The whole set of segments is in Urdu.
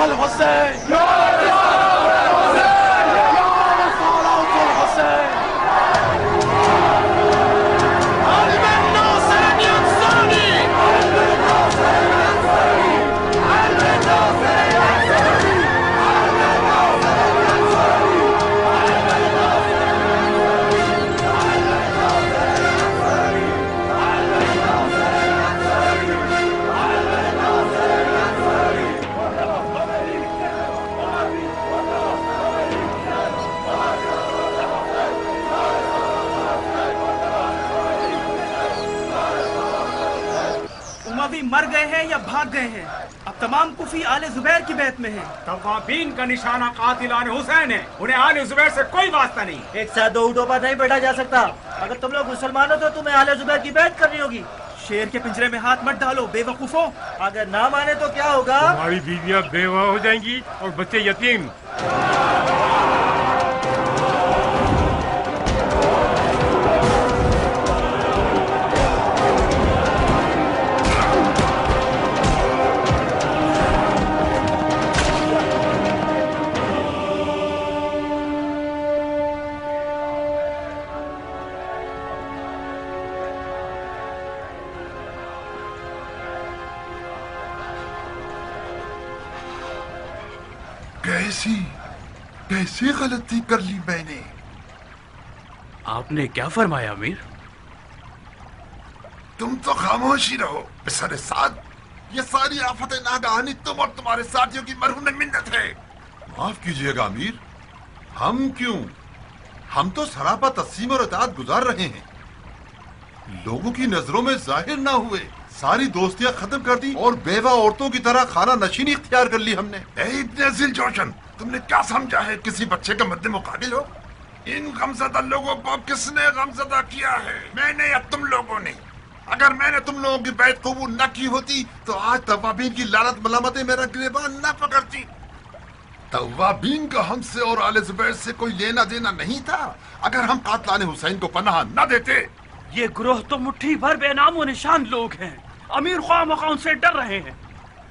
الحسين مر گئے ہیں یا بھاگ گئے ہیں؟ اب تمام کوفی آل زبیر کی بیعت میں ہیں۔ توابین کا نشانہ قاتلان حسین ہے، انہیں آل زبیر سے کوئی واسطہ نہیں۔ ایک ساتھ دو اونٹوں پر نہیں بیٹھا جا سکتا۔ اگر تم لوگ مسلمان ہو تو تمہیں آل زبیر کی بیعت کرنی ہوگی۔ شیر کے پنجرے میں ہاتھ مت ڈالو بے وقوفو۔ اگر نہ مانے تو کیا ہوگا؟ ہماری بیویاں بیوہ ہو جائیں گی اور بچے یتیم۔ کیسی غلطی کر لی میں نے؟ آپ نے کیا فرمایا امیر؟ تم تو خاموش ہی رہو پسر سعد۔ یہ ساری آفت ناگہانی تم اور تمہارے ساتھیوں کی مرہون منت ہے۔ معاف کیجئے گا امیر، ہم کیوں؟ ہم تو سراپا تسلیم اور اطاعت گزار رہے ہیں، لوگوں کی نظروں میں ظاہر نہ ہوئے، ساری دوستیاں ختم کر دی اور بیوہ عورتوں کی طرح خانہ نشینی اختیار کر لی ہم نے۔ اے ابن ذی الجوشن، تم نے کیا سمجھا ہے کسی بچے کا مد مقابل ہو؟ ان غمزدہ لوگوں کو کس نے غمزدہ کیا ہے؟ میں نے یا تم لوگوں نے؟ اگر میں نے تم لوگوں کی بیعت قبول نہ کی ہوتی تو آج توابین کی لعنت ملامتیں میرا گریبان نہ پکڑتی۔ توابین کا ہم سے اور آل زبیر سے کوئی لینا دینا نہیں تھا اگر ہم قاتلان حسین کو پناہ نہ دیتے۔ یہ گروہ تو مٹھی بھر بے نام و نشان لوگ ہیں، امیر خواہ مخواہ ان سے ڈر رہے ہیں۔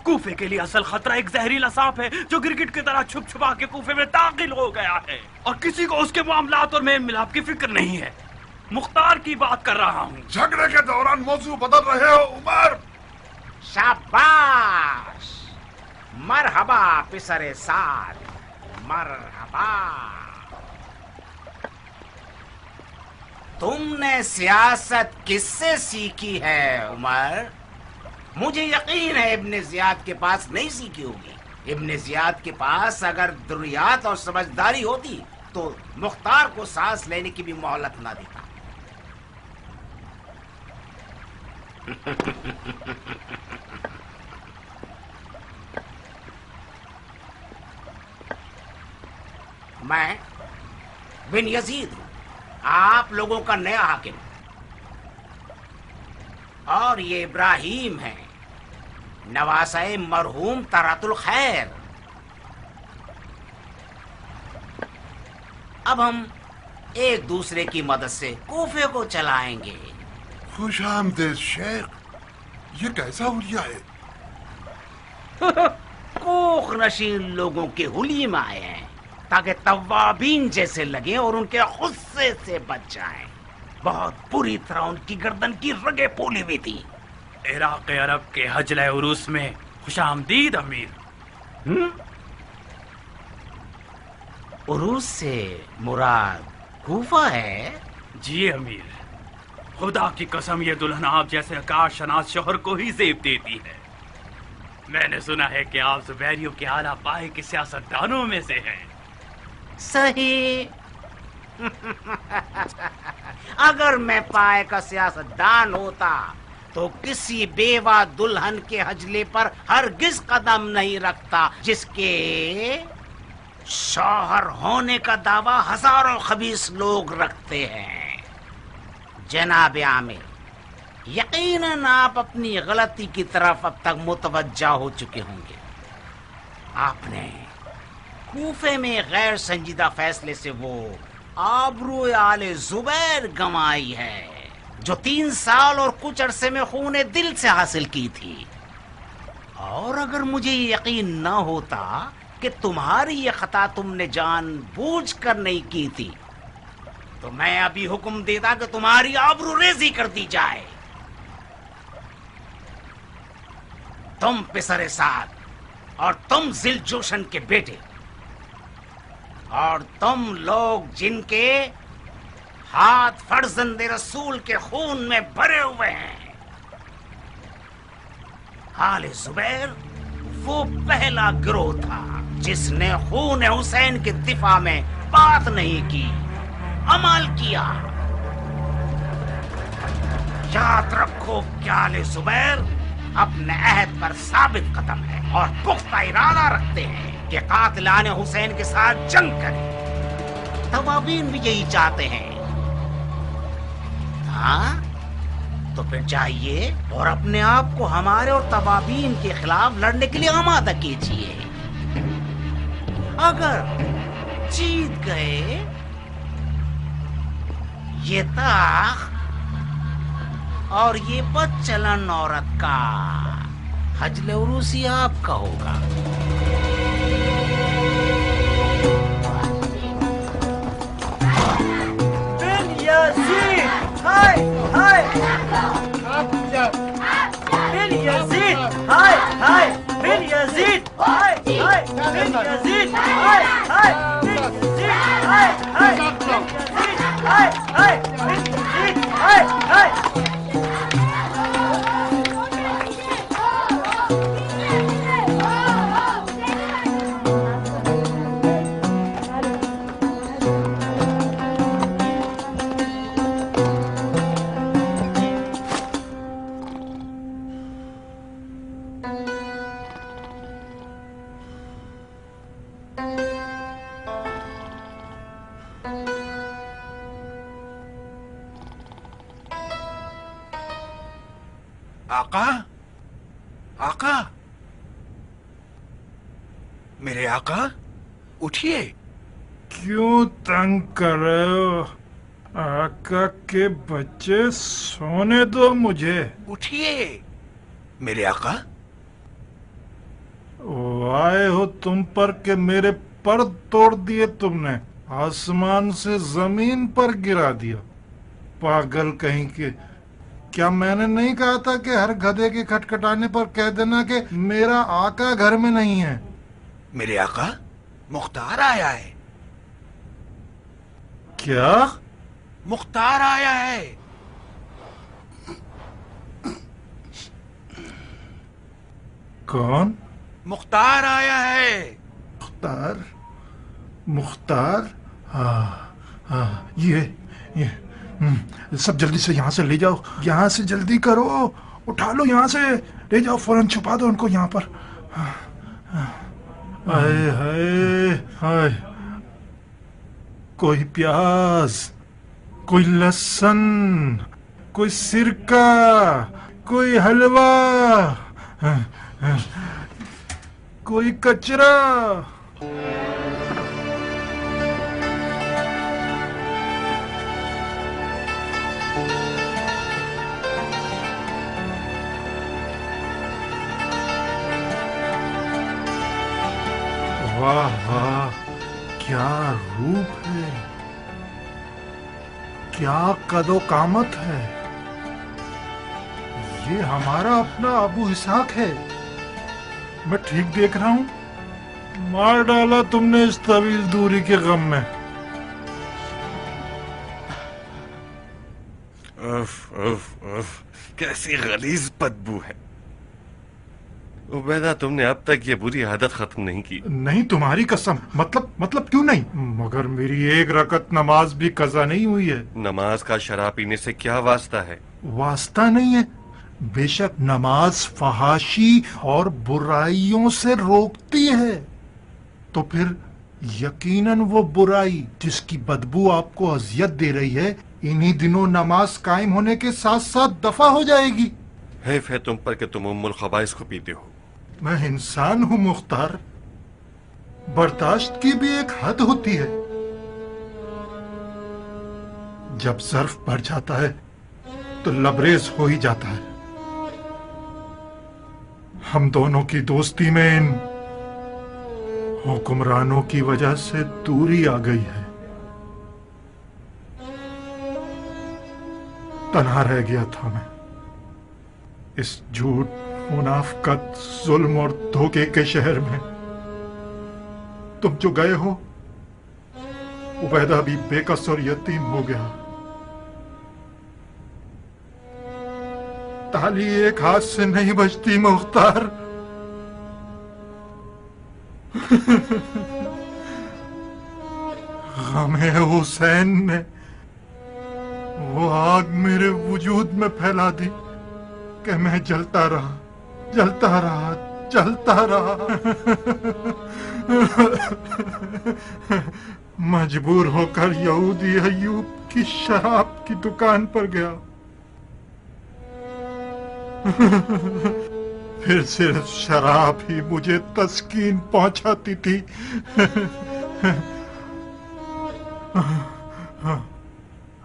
کوفے کے لیے اصل خطرہ ایک زہریلا سانپ ہے جو گرگٹ کی طرح چھپ چھپا کے کوفے میں داخل ہو گیا ہے، اور کسی کو اس کے معاملات اور میل ملاپ کی فکر نہیں ہے۔ مختار کی بات کر رہا ہوں۔ جھگڑے کے دوران موضوع بدل رہے ہو عمر۔ شاباش، مرحبا پسر سعد، مرحبا۔ تم نے سیاست کس سے سیکھی ہے عمر؟ مجھے یقین ہے ابن زیاد کے پاس نہیں سیکھی ہوگی۔ ابن زیاد کے پاس اگر دریات اور سمجھداری ہوتی تو مختار کو سانس لینے کی بھی مہلت نہ دیتا۔ میں بن یزید ہوں، آپ لوگوں کا نیا حاکم، اور یہ ابراہیم ہے، نواسہ مرحوم طرات الخیر۔ اب ہم ایک دوسرے کی مدد سے کوفے کو چلائیں گے۔ خوش آمدید شیخ، یہ کیسا حلیہ ہے؟ کوخ نشین لوگوں کے حلیے میں آئے ہیں تاکہ توابین جیسے لگیں اور ان کے غصے سے بچ جائیں۔ بہت بری طرح ان کی گردن کی رگیں پھولی ہوئی تھی۔ عراق عرب کے حجلہ عروس میں خوش آمدید امیر۔ عروس سے مراد کوفہ ہے؟ جی امیر، خدا کی قسم یہ دلہن آپ جیسے آکاش شناس شوہر کو ہی زیب دیتی ہے۔ میں نے سنا ہے کہ آپ زبیریوں کے اعلیٰ پائے کے سیاستدانوں میں سے ہیں۔ صحیح۔ اگر میں پائے کا سیاستدان ہوتا تو کسی بیوہ دلہن کے حجلے پر ہرگز قدم نہیں رکھتا جس کے شوہر ہونے کا دعویٰ ہزاروں خبیث لوگ رکھتے ہیں۔ جناب عامر، یقیناً آپ اپنی غلطی کی طرف اب تک متوجہ ہو چکے ہوں گے۔ آپ نے کوفے میں غیر سنجیدہ فیصلے سے وہ آبرو آل زبیر گنوائی ہے جو 3 سال اور کچھ عرصے میں خون دل سے حاصل کی تھی، اور اگر مجھے یہ یقین نہ ہوتا کہ تمہاری یہ خطا تم نے جان بوجھ کر نہیں کی تھی تو میں ابھی حکم دیتا کہ تمہاری آبرو ریزی کر دی جائے. تم پسر سعد اور تم ذی الجوشن کے بیٹے اور تم لوگ جن کے ہاتھ فرزند رسول کے خون میں بھرے ہوئے ہیں، آل زبیر وہ پہلا گروہ تھا جس نے خون حسین کے دفاع میں بات نہیں کی، عمل کیا. یاد رکھو کہ آل زبیر اپنے عہد پر ثابت قدم ہے اور پختہ ارادہ رکھتے ہیں کہ قاتلان حسین کے ساتھ جنگ کریں. توابین بھی یہی چاہتے ہیں. ہاں تو پھر جائیے اور اپنے آپ کو ہمارے اور توابین کے خلاف لڑنے کے لیے آمادہ کیجیے. اگر جیت گئے یہ تاخ اور یہ بد چلن عورت کا حجل عروسی آپ کا ہوگا. بن یزید ہائے ہائے، بن یزید ہائے ہائے، بن یزید ہائے ہائے، بن یزید ہائے ہائے، بن یزید ہائے ہائے، بن یزید ہائے ہائے، بن یزید ہائے ہائے. آقا، آقا، میرے آقا اٹھیے. کیوں تنگ کر رہے ہو آقا کے بچے؟ سونے دو مجھے. اٹھیے میرے آقا. آئے ہو تم پر کہ میرے پر توڑ دیے تم نے، آسمان سے زمین پر گرا دیا. پاگل کہیں کے. کیا میں نے نہیں کہا تھا کہ ہر گدھے کے کھٹکھٹانے پر کہہ دینا کہ میرا آقا گھر میں نہیں ہے؟ میرے آقا مختار آیا ہے. کیا؟ مختار آیا ہے. کون؟ مختار آیا ہے. مختار؟ مختار؟ ہاں ہاں، یہ سب جلدی سے یہاں سے لے جاؤ، یہاں سے جلدی کرو، اٹھا لو یہاں سے، لے جاؤ فوراً، چھپا دو ان کو یہاں پر. ہائے ہائے ہائے، کوئی پیاز، کوئی لہسن، کوئی سرکہ، کوئی حلوہ، کوئی کچرا. واہ واہ، کیا روپ ہے، کیا قد و قامت ہے. یہ ہمارا اپنا ابو اسحاق ہے. میں ٹھیک دیکھ رہا ہوں؟ مار ڈالا تم نے اس طویل دوری کے غم میں. اف اف اف، کیسی غلیظ بدبو ہے. عبیدہ، تم نے اب تک یہ بری عادت ختم نہیں کی. نہیں، تمہاری قسم. مطلب کیوں نہیں؟ مگر میری ایک رکعت نماز بھی قضا نہیں ہوئی ہے. نماز کا شراب پینے سے کیا واسطہ ہے؟ واسطہ نہیں ہے. بے شک نماز فحاشی اور برائیوں سے روکتی ہے. تو پھر یقیناً وہ برائی جس کی بدبو آپ کو اذیت دے رہی ہے انہی دنوں نماز قائم ہونے کے ساتھ ساتھ دفع ہو جائے گی. حیف ہے تم پر کہ تم ام الخبائث کو پیتے ہو. میں انسان ہوں مختار، برداشت کی بھی ایک حد ہوتی ہے. جب ظرف بڑھ جاتا ہے تو لبریز ہو ہی جاتا ہے. ہم دونوں کی دوستی میں ان حکمرانوں کی وجہ سے دوری آ گئی ہے. تنہا رہ گیا تھا میں اس جھوٹ، منافقت، ظلم اور دھوکے کے شہر میں. تم جو گئے ہو، عبیدہ بھی بے کس اور یتیم ہو گیا. تالی ایک ہاتھ سے نہیں بجتی مختار. غم حسین نے وہ آگ میرے وجود میں پھیلا دی کہ میں جلتا رہا، جلتا رہا، جلتا رہا. مجبور ہو کر یہودی ایوب کی شراب کی دکان پر گیا. پھر صرف شراب ہی مجھے تسکین پہنچاتی تھی.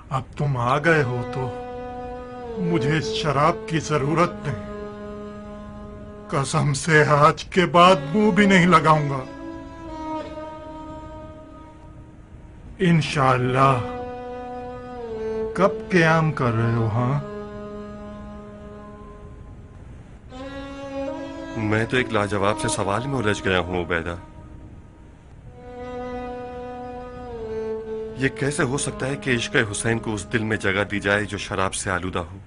اب تم آ گئے ہو تو مجھے اس شراب کی ضرورت نہیں. قسم سے آج کے بعد منہ بھی نہیں لگاؤں گا. انشاءاللہ. کب قیام کر رہے ہو؟ ہاں، میں تو ایک لاجواب سے سوال میں الجھ گیا ہوں عبیدہ. یہ کیسے ہو سکتا ہے کہ عشق حسین کو اس دل میں جگہ دی جائے جو شراب سے آلودہ ہو؟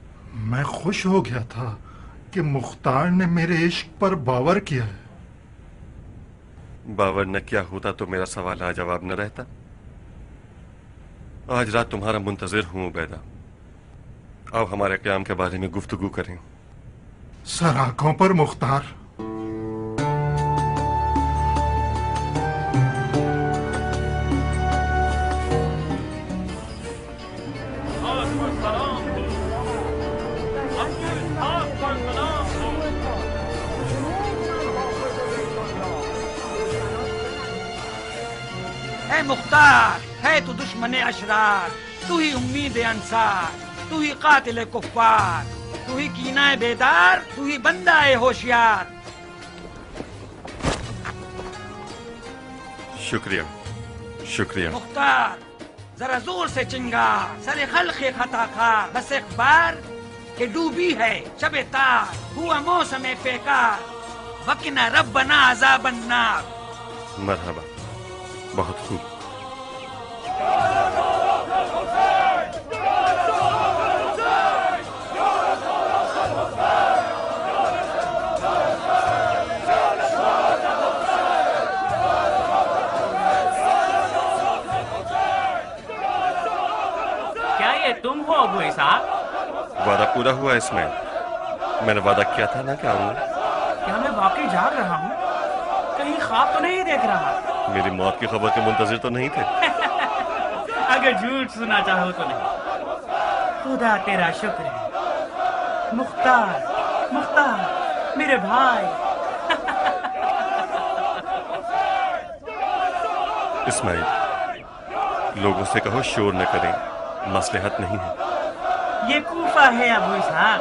میں خوش ہو گیا تھا کہ مختار نے میرے عشق پر باور کیا ہے. باور نہ کیا ہوتا تو میرا سوال لاجواب نہ رہتا. آج رات تمہارا منتظر ہوں عبیدہ. آؤ ہمارے قیام کے بارے میں گفتگو کریں. سر آنکھوں پر مختار. اے مختار، ہے تو دشمن اشرار، تو ہی امید انصار، تو ہی قاتل کفار، تو ہی کینہ بیدار، تو ہی بندہ ہوشیار. شکریہ شکریہ. مختار ذرا زور سے چنگار، سر خلق خطا خار، بس اخبار کہ ڈوبی ہے شب تار، ہوا موسم پیکار، وقنا ربنا عذاب النار. مرحبا، بہت خوب. کیا یہ تم ہو ابو اسحاق؟ وعدہ پورا ہوا اس میں. میں نے وعدہ کیا تھا نا کہ آؤں گا. کیا میں واقعی جاگ رہا ہوں؟ کہیں خواب تو نہیں دیکھ رہا؟ میری موت کی خبر کے منتظر تو نہیں تھے؟ اگر جھوٹ سنا چاہو تو نہیں. خدا تیرا شکر ہے مختار، مختار میرے بھائی. اسماعیل، لوگوں سے کہو شور نہ کریں، مصلحت نہیں ہے. یہ کوفہ ہے ابو اسحاق.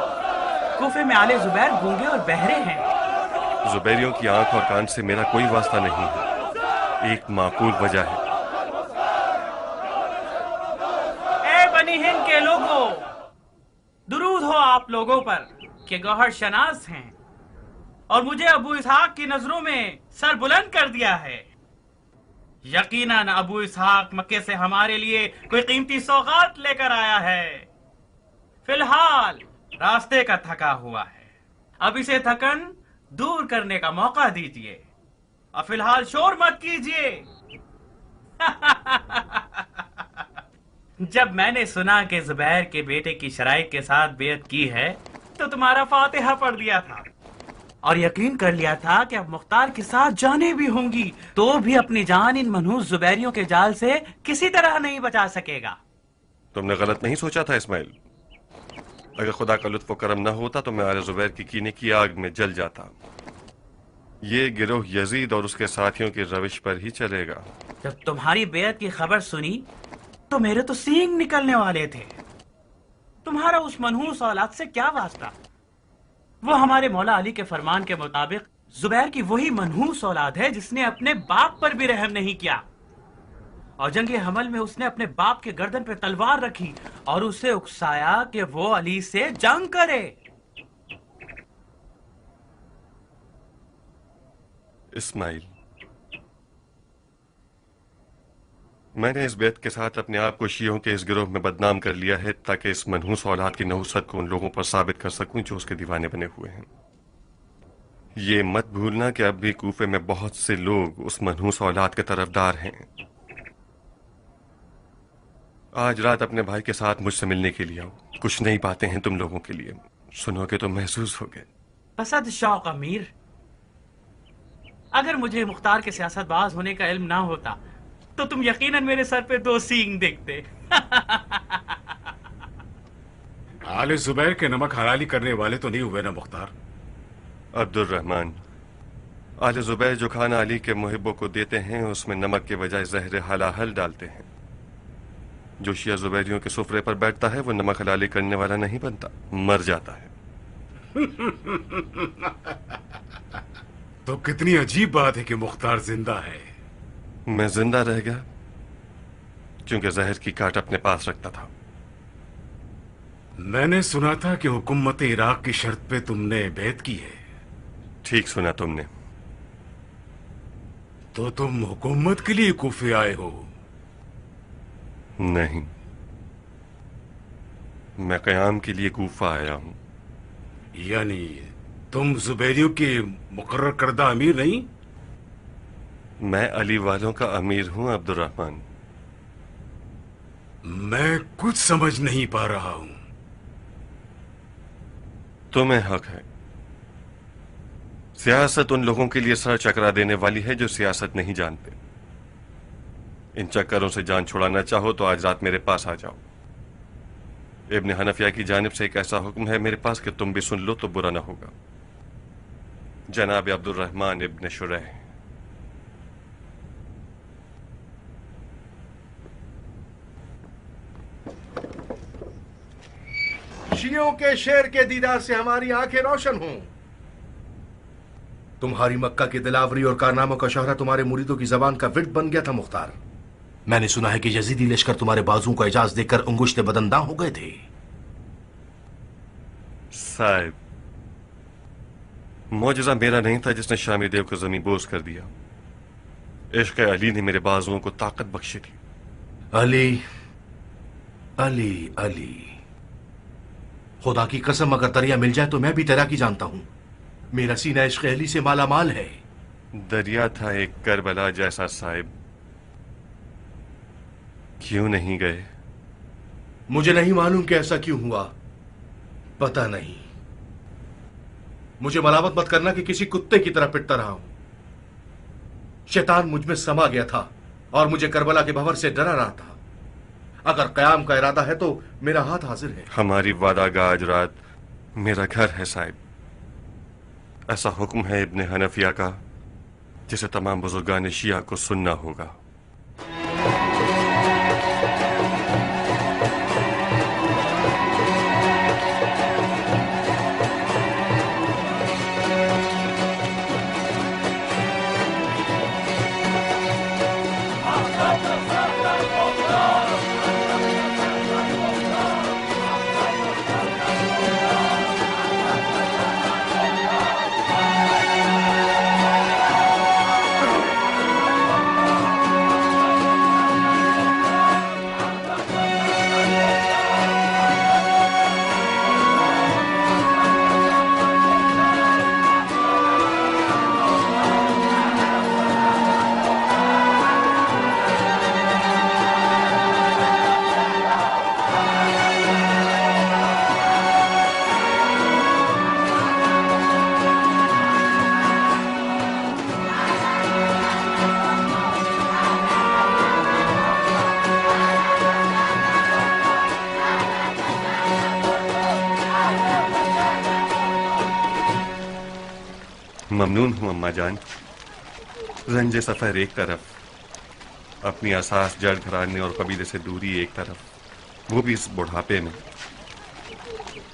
کوفے میں آل زبیر گونگے اور بہرے ہیں. زبیریوں کی آنکھ اور کان سے میرا کوئی واسطہ نہیں ہے. ایک معقول وجہ ہے. اے بنی ہند کے لوگوں، درود ہو آپ لوگوں پر کہ گوہر شناس ہیں اور مجھے ابو اسحاق کی نظروں میں سر بلند کر دیا ہے. یقیناً ابو اسحاق مکے سے ہمارے لیے کوئی قیمتی سوغات لے کر آیا ہے. فی الحال راستے کا تھکا ہوا ہے. اب اسے تھکن دور کرنے کا موقع دیجیے اور فی الحال شور مت کیجیے. جب میں نے سنا کہ زبیر کے بیٹے کی شرائط کے ساتھ بیعت کی ہے تو تمہارا فاتحہ پڑھ دیا تھا اور یقین کر لیا تھا کہ اب مختار کے ساتھ جانیں بھی ہوں گی تو بھی اپنی جان ان منحوس زبیریوں کے جال سے کسی طرح نہیں بچا سکے گا. تم نے غلط نہیں سوچا تھا اسماعیل. اگر خدا کا لطف و کرم نہ ہوتا تو میں آل زبیر کی کینے کی آگ میں جل جاتا. یہ گروہ یزید اور اس کے ساتھیوں کی روش پر ہی چلے گا. جب تمہاری بیعت کی خبر سنی تو میرے تو سینگ نکلنے والے تھے. تمہارا اس منحوس اولاد سے کیا واسطہ؟ وہ ہمارے مولا علی کے فرمان کے مطابق زبیر کی وہی منحوس اولاد ہے جس نے اپنے باپ پر بھی رحم نہیں کیا، اور جنگ حمل میں اس نے اپنے باپ کے گردن پہ تلوار رکھی اور اسے اکسایا کہ وہ علی سے جنگ کرے۔ اسماعیل، میں نے اس بیت کے ساتھ اپنے آپ کو شیعوں کے اس گروہ میں بدنام کر لیا ہے تاکہ اس منحوس اولاد کی نحوست کو ان لوگوں پر ثابت کر سکوں جو اس کے دیوانے بنے ہوئے ہیں۔ یہ مت بھولنا کہ اب بھی کوفے میں بہت سے لوگ اس منحوس اولاد کے طرفدار ہیں۔ آج رات اپنے بھائی کے ساتھ مجھ سے ملنے کے لیے آؤ، کچھ نئی باتیں ہیں تم لوگوں کے لیے، سنو گے تو محسوس ہوگے۔ اسد شوق امیر، اگر مجھے مختار کے سیاست باز ہونے کا علم نہ ہوتا تو تم یقیناً میرے سر پہ 2 سینگ دیکھتے۔ آل زبیر کے نمک حلالی کرنے والے تو نہیں ہوئے نا مختار؟ عبد الرحمن، آل زبیر جو کھانا علی کے محبوں کو دیتے ہیں اس میں نمک کے بجائے زہر حلاحل ڈالتے ہیں۔ جو شیعہ زبیریوں کے سفرے پر بیٹھتا ہے وہ نمک حلالی کرنے والا نہیں بنتا، مر جاتا ہے۔ تو کتنی عجیب بات ہے کہ مختار زندہ ہے۔ میں زندہ رہ گیا کیونکہ زہر کی کاٹ اپنے پاس رکھتا تھا۔ میں نے سنا تھا کہ حکومت عراق کی شرط پہ تم نے بیعت کی ہے۔ ٹھیک سنا تم نے۔ تو تم حکومت کے لیے کوفے آئے ہو؟ نہیں، میں قیام کے لیے کوفہ آیا ہوں۔ یعنی تم زبیریوں کے مقرر کردہ امیر نہیں؟ میں علی والوں کا امیر ہوں عبد الرحمن۔ میں کچھ سمجھ نہیں پا رہا ہوں۔ تمہیں حق ہے۔ سیاست ان لوگوں کے لیے سر چکرا دینے والی ہے جو سیاست نہیں جانتے۔ ان چکروں سے جان چھڑانا چاہو تو آج رات میرے پاس آ جاؤ۔ ابن حنفیہ کی جانب سے ایک ایسا حکم ہے میرے پاس کہ تم بھی سن لو تو برا نہ ہوگا۔ جناب عبد الرحمن ابن شریح۔ شیعوں کے شیر کے دیدار سے ہماری آنکھیں روشن ہوں۔ تمہاری مکہ کی دلاوری اور کارناموں کا شہرہ تمہارے مریدوں کی زبان کا ورد بن گیا تھا مختار۔ میں نے سنا ہے کہ یزیدی لشکر تمہارے بازوں کو اعجاز دے کر انگشت بدنداں ہو گئے تھے۔ صاحب، معجزہ میرا نہیں تھا جس نے شامی دیو کو زمین بوس کر دیا، عشق علی نے میرے بازوؤں کو طاقت بخشی تھی۔ علی علی علی، خدا کی قسم اگر دریا مل جائے تو میں بھی تیراکی جانتا ہوں۔ میرا سینہ عشق علی سے مالا مال ہے۔ دریا تھا ایک کربلا جیسا صاحب، کیوں نہیں گئے؟ مجھے نہیں معلوم کہ ایسا کیوں ہوا، پتہ نہیں۔ مجھے ملامت مت کرنا کہ کسی کتے کی طرح پٹتا رہا ہوں۔ شیطان مجھ میں سما گیا تھا اور مجھے کربلا کے بھنور سے ڈرا رہا تھا۔ اگر قیام کا ارادہ ہے تو میرا ہاتھ حاضر ہے۔ ہماری وعدہ گاہ آج رات میرا گھر ہے صاحب۔ ایسا حکم ہے ابن حنفیہ کا جسے تمام بزرگان شیعہ کو سننا ہوگا۔ ممنون ہوں اماں جان۔ رنج سفر ایک طرف، اپنی اساس جڑ گھرانے اور قبیلے سے دوری ایک طرف، وہ بھی اس بڑھاپے میں۔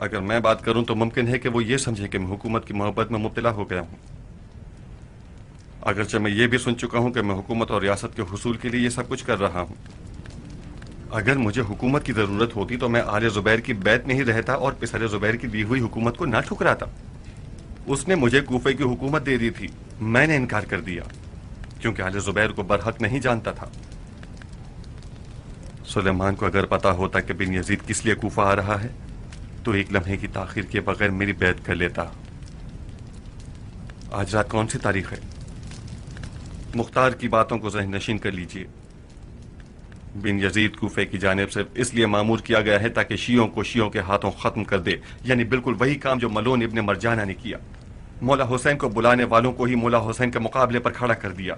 اگر میں بات کروں تو ممکن ہے کہ وہ یہ سمجھے کہ میں حکومت کی محبت میں مبتلا ہو گیا ہوں، اگرچہ میں یہ بھی سن چکا ہوں کہ میں حکومت اور ریاست کے حصول کے لیے یہ سب کچھ کر رہا ہوں۔ اگر مجھے حکومت کی ضرورت ہوتی تو میں آل زبیر کی بیعت میں ہی رہتا اور پسر زبیر کی دی ہوئی حکومت کو نہ ٹھکراتا۔ اس نے مجھے کوفے کی حکومت دے دی تھی، میں نے انکار کر دیا کیونکہ آل زبیر کو برحق نہیں جانتا تھا۔ سلیمان کو اگر پتا ہوتا کہ بن یزید کس لیے کوفہ آ رہا ہے تو ایک لمحے کی تاخیر کے بغیر میری بیعت کر لیتا۔ آج رات کون سی تاریخ ہے؟ مختار کی باتوں کو ذہن نشین کر لیجئے۔ بن یزید کوفے کی جانب سے اس لیے مامور کیا گیا ہے تاکہ شیعوں کو شیعوں کے ہاتھوں ختم کر دے، یعنی بالکل وہی کام جو ملون ابن مرجانہ نے کیا۔ مولا حسین کو بلانے والوں کو ہی مولا حسین کے مقابلے پر کھڑا کر دیا۔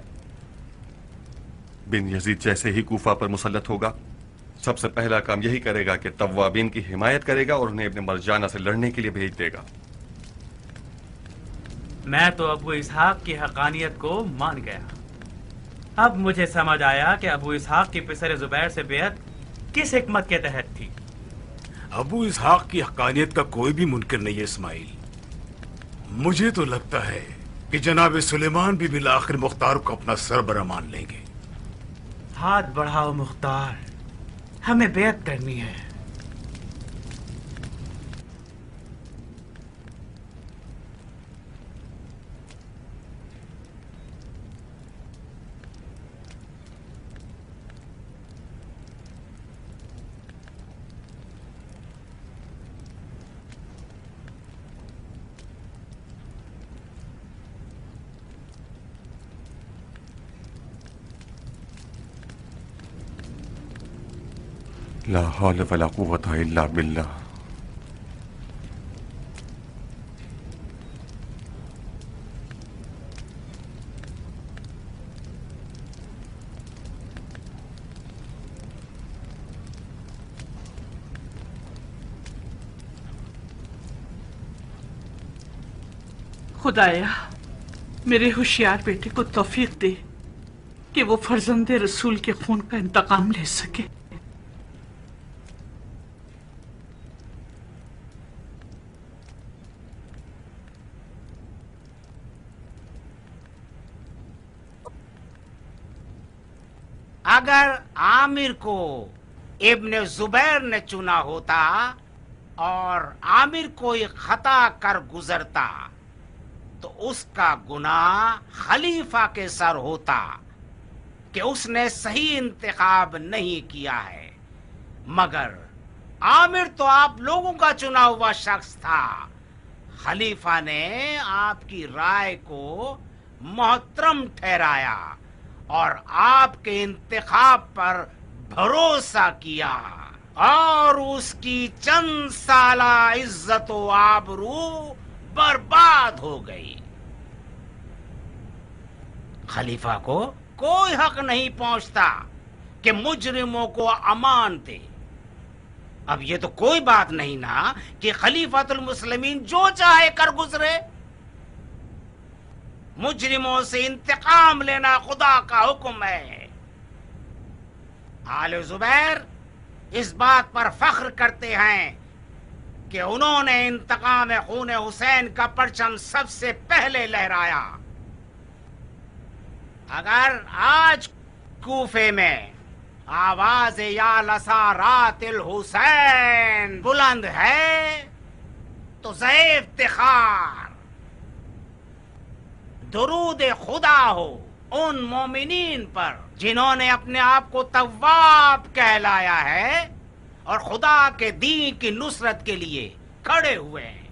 بن یزید جیسے ہی کوفہ پر مسلط ہوگا سب سے پہلا کام یہی کرے گا کہ توابین کی حمایت کرے گا اور انہیں ابن مرجانہ سے لڑنے کے لیے بھیج دے گا۔ میں تو ابو اسحاق کی حقانیت کو مان گیا۔ اب مجھے سمجھ آیا کہ ابو اسحاق کی پسر زبیر سے بیعت کس حکمت کے تحت تھی۔ ابو اسحاق کی حقانیت کا کوئی بھی منکر نہیں ہے اسماعیل۔ مجھے تو لگتا ہے کہ جناب سلیمان بھی بالآخر مختار کو اپنا سربراہ مان لیں گے۔ ہاتھ بڑھاؤ مختار، ہمیں بیعت کرنی ہے۔ لا حول ولا قوت الا باللہ۔ خدایا میرے ہوشیار بیٹے کو توفیق دے کہ وہ فرزند رسول کے خون کا انتقام لے سکے۔ اگر عامر کو ابن زبیر نے چنا ہوتا اور عامر کوئی خطا کر گزرتا تو اس کا گناہ خلیفہ کے سر ہوتا کہ اس نے صحیح انتخاب نہیں کیا ہے، مگر عامر تو آپ لوگوں کا چنا ہوا شخص تھا۔ خلیفہ نے آپ کی رائے کو محترم ٹھہرایا اور آپ کے انتخاب پر بھروسہ کیا اور اس کی چند سالہ عزت و آبرو برباد ہو گئی۔ خلیفہ کو کوئی حق نہیں پہنچتا کہ مجرموں کو امان دے۔ اب یہ تو کوئی بات نہیں نا کہ خلیفۃ المسلمین جو چاہے کر گزرے۔ مجرموں سے انتقام لینا خدا کا حکم ہے۔ آل زبیر اس بات پر فخر کرتے ہیں کہ انہوں نے انتقام خون حسین کا پرچم سب سے پہلے لہرایا۔ اگر آج کوفے میں آواز یا لسارات الحسین بلند ہے تو ضعیف افتخار، درود خدا ہو ان مومنین پر جنہوں نے اپنے آپ کو تواب کہلایا ہے اور خدا کے دین کی نصرت کے لیے کھڑے ہوئے ہیں۔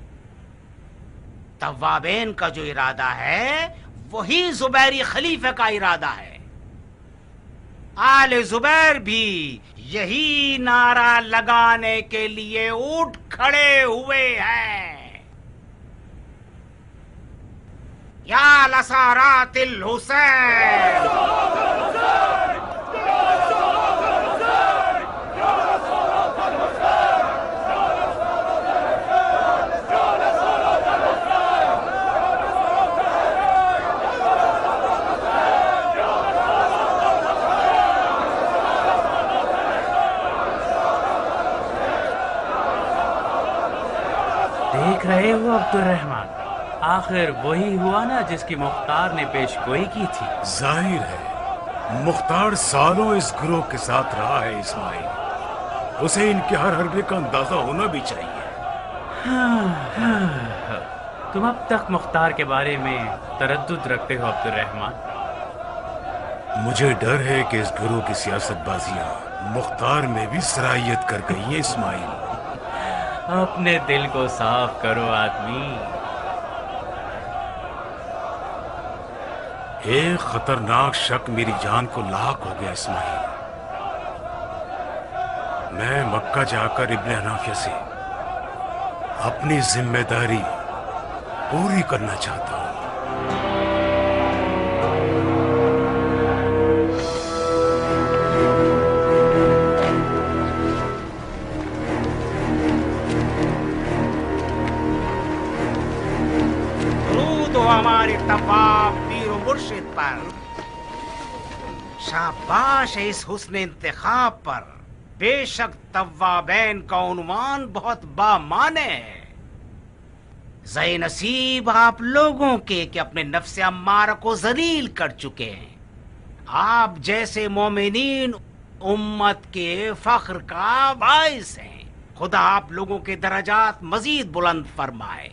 توابین کا جو ارادہ ہے وہی زبیری خلیفہ کا ارادہ ہے۔ آل زبیر بھی یہی نعرہ لگانے کے لیے اٹھ کھڑے ہوئے ہیں۔ یا لسارات الحسین، ہو عبد الرحمن؟ آخر وہی ہوا نا جس کی مختار نے پیش گوئی کی تھی؟ ظاہر ہے مختار سالوں اس گروہ کے ساتھ رہا ہے اسماعیل، اسے ان کے ہر حربے کا اندازہ ہونا بھی چاہیے۔ تم اب تک مختار کے بارے میں تردد رکھتے ہو عبد الرحمن؟ مجھے ڈر ہے کہ اس گروہ کی سیاست بازیاں مختار میں بھی سرائیت کر گئی ہیں اسماعیل۔ اپنے دل کو صاف کرو آدمی۔ ایک خطرناک شک میری جان کو لاحق ہو گیا اسماعیل۔ میں مکہ جا کر ابن حنافیہ سے اپنی ذمہ داری پوری کرنا چاہتا ہوں۔ درود ہو ہمارے طواف پیر و مرشد پر، شاباش ہے اس حسن انتخاب پر۔ بے شک توابین کا عنوان بہت بامعنی ہے۔ زی نصیب آپ لوگوں کے کہ اپنے نفس امارہ کو ذلیل کر چکے ہیں۔ آپ جیسے مومنین امت کے فخر کا باعث ہیں۔ خدا آپ لوگوں کے درجات مزید بلند فرمائے۔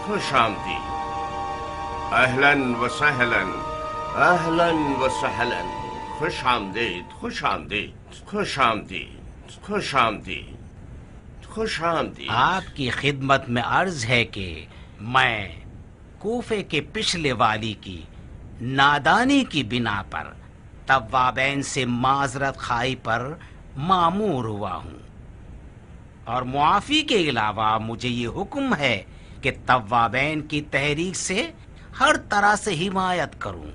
خوش آمدید، اہلاً و سہلاً، اہلاً و سہلاً، خوش آمدید، خوش آمدید، خوش آمدید، خوش آمدید، خوش آمدید۔ آپ کی خدمت میں عرض ہے کہ میں کوفے کے پچھلے والی کی نادانی کی بنا پر توابین سے معذرت خواہی پر مامور ہوا ہوں، اور معافی کے علاوہ مجھے یہ حکم ہے کہ توابین کی تحریک سے ہر طرح سے حمایت کروں۔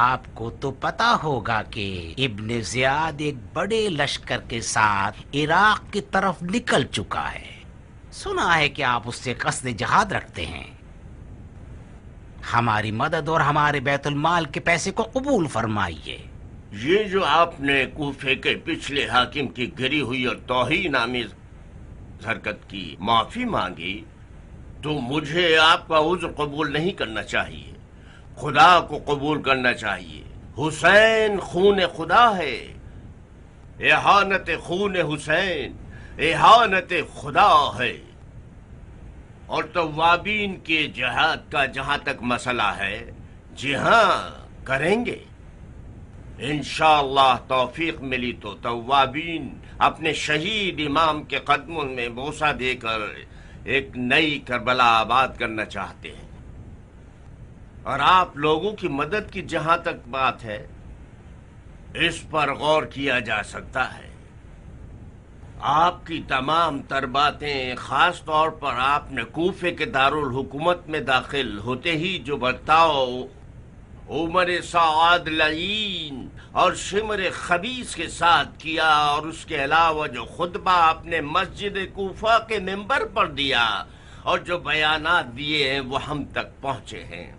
آپ کو تو پتا ہوگا کہ ابن زیاد ایک بڑے لشکر کے ساتھ عراق کی طرف نکل چکا ہے۔ سنا ہے کہ آپ اس سے قصد جہاد رکھتے ہیں۔ ہماری مدد اور ہمارے بیت المال کے پیسے کو قبول فرمائیے۔ یہ جو آپ نے کوفے کے پچھلے حاکم کی گری ہوئی اور توہین آمیز حرکت کی معافی مانگی تو مجھے آپ کا عذر قبول نہیں کرنا چاہیے، خدا کو قبول کرنا چاہیے۔ حسین خون خدا ہے، احانت خون حسین احانت خدا ہے۔ اور توابین کے جہاد کا جہاں تک مسئلہ ہے، جی ہاں کریں گے انشاءاللہ۔ توفیق ملی تو توابین اپنے شہید امام کے قدموں میں بوسہ دے کر ایک نئی کربلا آباد کرنا چاہتے ہیں۔ اور آپ لوگوں کی مدد کی جہاں تک بات ہے، اس پر غور کیا جا سکتا ہے۔ آپ کی تمام تر باتیں، خاص طور پر آپ نے کوفے کے دارالحکومت میں داخل ہوتے ہی جو برتاؤ عمر سعد لعین اور شمر خبیث کے ساتھ کیا، اور اس کے علاوہ جو خطبہ آپ نے مسجد کوفہ کے ممبر پر دیا اور جو بیانات دیے ہیں وہ ہم تک پہنچے ہیں۔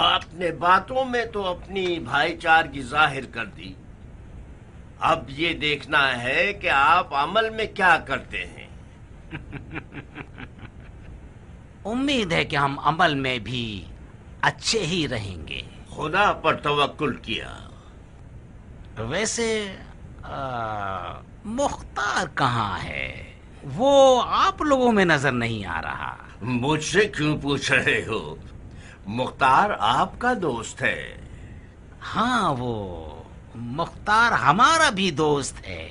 آپ نے باتوں میں تو اپنی بھائی چارگی ظاہر کر دی، اب یہ دیکھنا ہے کہ آپ عمل میں کیا کرتے ہیں۔ امید ہے کہ ہم عمل میں بھی اچھے ہی رہیں گے۔ خدا پر توکل کیا۔ ویسے مختار کہاں ہے؟ وہ آپ لوگوں میں نظر نہیں آ رہا۔ مجھ سے کیوں پوچھ رہے ہو؟ مختار آپ کا دوست ہے۔ ہاں، وہ مختار ہمارا بھی دوست ہے۔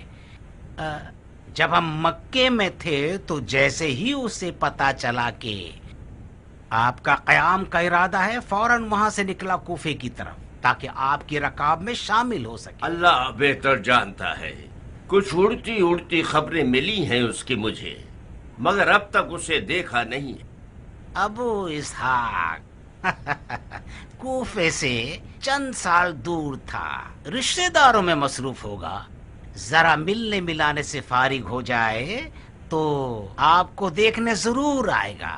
جب ہم مکے میں تھے تو جیسے ہی اسے پتا چلا کہ آپ کا قیام کا ارادہ ہے، فوراً وہاں سے نکلا کوفے کی طرف تاکہ آپ کی رکاب میں شامل ہو سکے۔ اللہ بہتر جانتا ہے، کچھ اڑتی اڑتی خبریں ملی ہیں اس کی مجھے، مگر اب تک اسے دیکھا نہیں۔ ابو اسحاق کوفے سے چند سال دور تھا، رشتہ داروں میں مصروف ہوگا، ذرا ملنے ملانے سے فارغ ہو جائے تو آپ کو دیکھنے ضرور آئے گا۔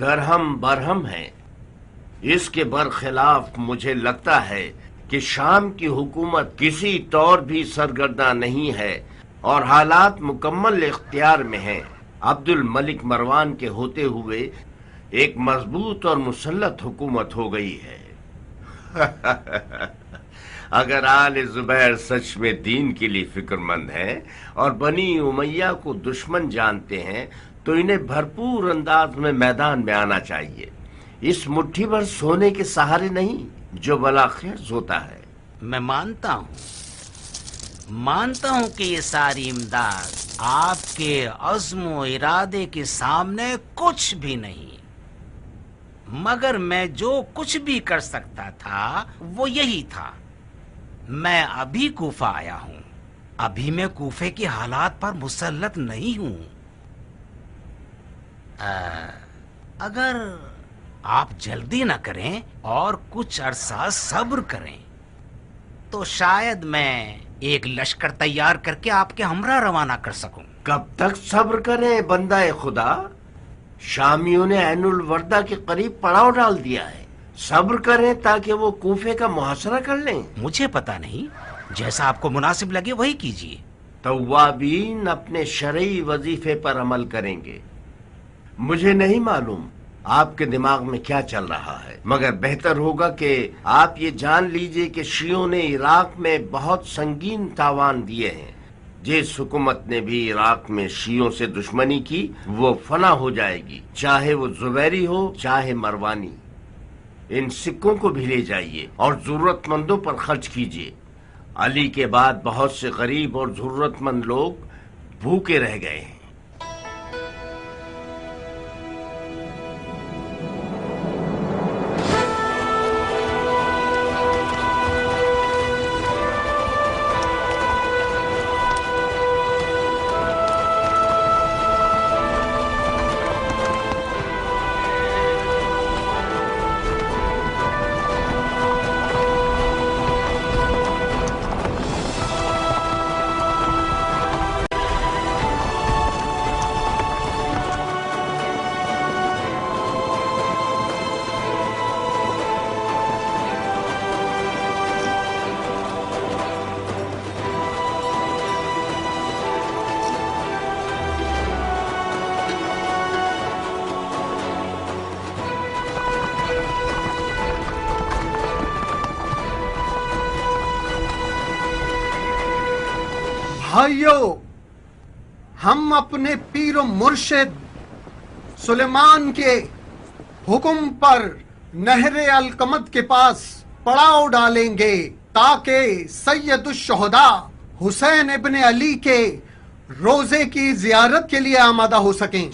درہم برہم ہیں. اس کے برخلاف مجھے لگتا ہے کہ شام کی حکومت کسی طور بھی سرگرداں نہیں ہے اور حالات مکمل اختیار میں ہیں. عبد الملک مروان کے ہوتے ہوئے ایک مضبوط اور مسلط حکومت ہو گئی ہے. اگر آل زبیر سچ میں دین کے لیے فکر مند ہیں اور بنی امیہ کو دشمن جانتے ہیں تو انہیں بھرپور انداز میں میدان میں آنا چاہیے. اس مٹھی بھر سونے کے سہارے نہیں جو بلاخرز ہوتا ہے. میں مانتا ہوں کہ یہ ساری امداد آپ کے عزم و ارادے کے سامنے کچھ بھی نہیں، مگر میں جو کچھ بھی کر سکتا تھا وہ یہی تھا. میں ابھی کوفہ آیا ہوں، ابھی میں کوفے کے حالات پر مسلط نہیں ہوں. اگر آپ جلدی نہ کریں اور کچھ عرصہ صبر کریں تو شاید میں ایک لشکر تیار کر کے آپ کے ہمراہ روانہ کر سکوں. کب تک صبر کریں بندہ خدا؟ شامیوں نے عین الوردہ کے قریب پڑاؤ ڈال دیا ہے. صبر کریں تاکہ وہ کوفے کا محاصرہ کر لیں. مجھے پتا نہیں، جیسا آپ کو مناسب لگے وہی کیجیے. توابین اپنے شرعی وظیفے پر عمل کریں گے. مجھے نہیں معلوم آپ کے دماغ میں کیا چل رہا ہے، مگر بہتر ہوگا کہ آپ یہ جان لیجئے کہ شیعوں نے عراق میں بہت سنگین تاوان دیے ہیں. جس حکومت نے بھی عراق میں شیعوں سے دشمنی کی وہ فنا ہو جائے گی، چاہے وہ زبیری ہو چاہے مروانی. ان سکوں کو بھی لے جائیے اور ضرورت مندوں پر خرچ کیجیے. علی کے بعد بہت سے غریب اور ضرورت مند لوگ بھوکے رہ گئے ہیں. بھائیو، ہم اپنے پیر و مرشد سلیمان کے حکم پر نہر القمد کے پاس پڑاؤ ڈالیں گے تاکہ سید الشہداء حسین ابن علی کے روزے کی زیارت کے لیے آمادہ ہو سکیں.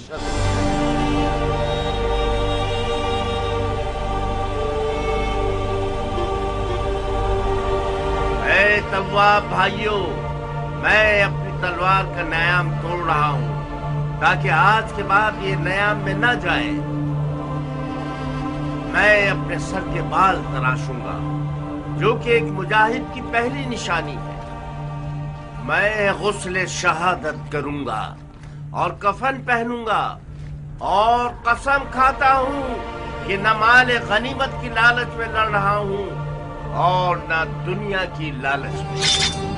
اے تواب بھائیو، میں اپنی تلوار کا نیام توڑ رہا ہوں تاکہ آج کے بعد یہ نیام میں نہ جائے. میں اپنے سر کے بال تراشوں گا جو کہ ایک مجاہد کی پہلی نشانی ہے. میں غسل شہادت کروں گا اور کفن پہنوں گا اور قسم کھاتا ہوں کہ نہ مال غنیمت کی لالچ میں لڑ رہا ہوں اور نہ دنیا کی لالچ میں.